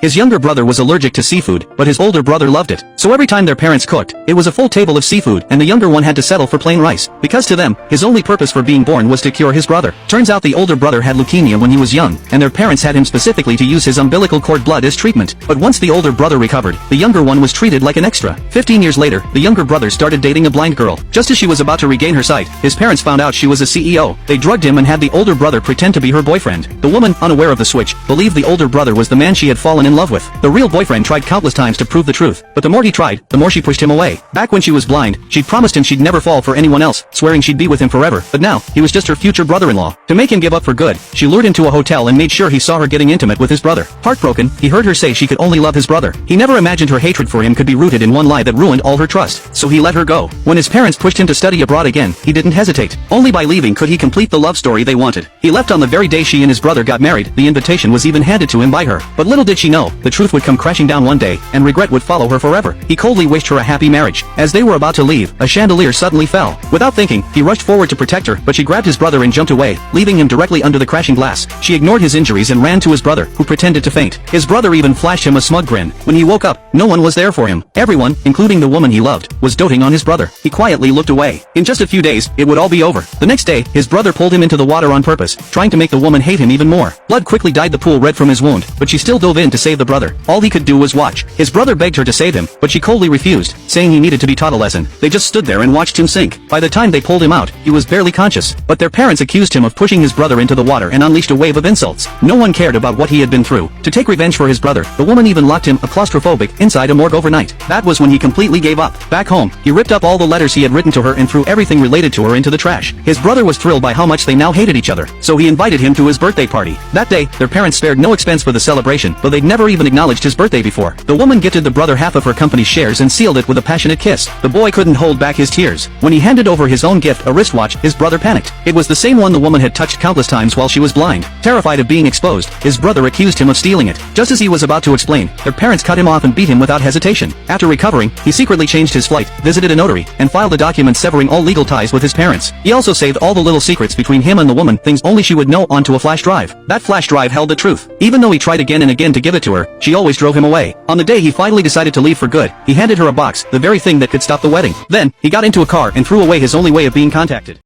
His younger brother was allergic to seafood, but his older brother loved it. So every time their parents cooked, it was a full table of seafood, and the younger one had to settle for plain rice, because to them, his only purpose for being born was to cure his brother. Turns out the older brother had leukemia when he was young, and their parents had him specifically to use his umbilical cord blood as treatment. But once the older brother recovered, the younger one was treated like an extra. 15 years later, the younger brother started dating a blind girl. Just as she was about to regain her sight, his parents found out she was a CEO. They drugged him and had the older brother pretend to be her boyfriend. The woman, unaware of the switch, believed the older brother was the man she had fallen in love with. The real boyfriend tried countless times to prove the truth, but the more he tried, the more she pushed him away. Back when she was blind, she'd promised him she'd never fall for anyone else, swearing she'd be with him forever, but now, he was just her future brother-in-law. To make him give up for good, she lured him to a hotel and made sure he saw her getting intimate with his brother. Heartbroken, he heard her say she could only love his brother. He never imagined her hatred for him could be rooted in one lie that ruined all her trust, so he let her go. When his parents pushed him to study abroad again, he didn't hesitate. Only by leaving could he complete the love story they wanted. He left on the very day she and his brother got married. The invitation was even handed to him by her. But little did she know, the truth would come crashing down one day, and regret would follow her forever. He coldly wished her a happy marriage. As they were about to leave, a chandelier suddenly fell. Without thinking, he rushed forward to protect her, but she grabbed his brother and jumped away, leaving him directly under the crashing glass. She ignored his injuries and ran to his brother, who pretended to faint. His brother even flashed him a smug grin. When he woke up, no one was there for him. Everyone, including the woman he loved, was doting on his brother. He quietly looked away. In just a few days, it would all be over. The next day, his brother pulled him into the water on purpose, trying to make the woman hate him even more. Blood quickly dyed the pool red from his wound, but she still dove in to save the brother. All he could do was watch. His brother begged her to save him, but she coldly refused, saying he needed to be taught a lesson. They just stood there and watched him sink. By the time they pulled him out, he was barely conscious, but their parents accused him of pushing his brother into the water and unleashed a wave of insults. No one cared about what he had been through. To take revenge for his brother, the woman even locked him, a claustrophobic, inside a morgue overnight. That was when he completely gave up. Back home, he ripped up all the letters he had written to her and threw everything related to her into the trash. His brother was thrilled by how much they now hated each other, so he invited him to his birthday party. That day, their parents spared no expense for the celebration, though they'd never even acknowledged his birthday before. The woman gifted the brother half of her company's shares and sealed it with a passionate kiss. The boy couldn't hold back his tears. When he handed over his own gift, a wristwatch, his brother panicked. It was the same one the woman had touched countless times while she was blind. Terrified of being exposed, his brother accused him of stealing it. Just as he was about to explain, their parents cut him off and beat him without hesitation. After recovering, he secretly changed his flight, visited a notary, and filed a document severing all legal ties with his parents. He also saved all the little secrets between him and the woman, things only she would know, onto a flash drive. That flash drive held the truth. Even though he tried again and again to give it to her, she always drove him away. On the day he finally decided to leave for good, he handed her a box, the very thing that could stop the wedding. Then, he got into a car and threw away his only way of being contacted.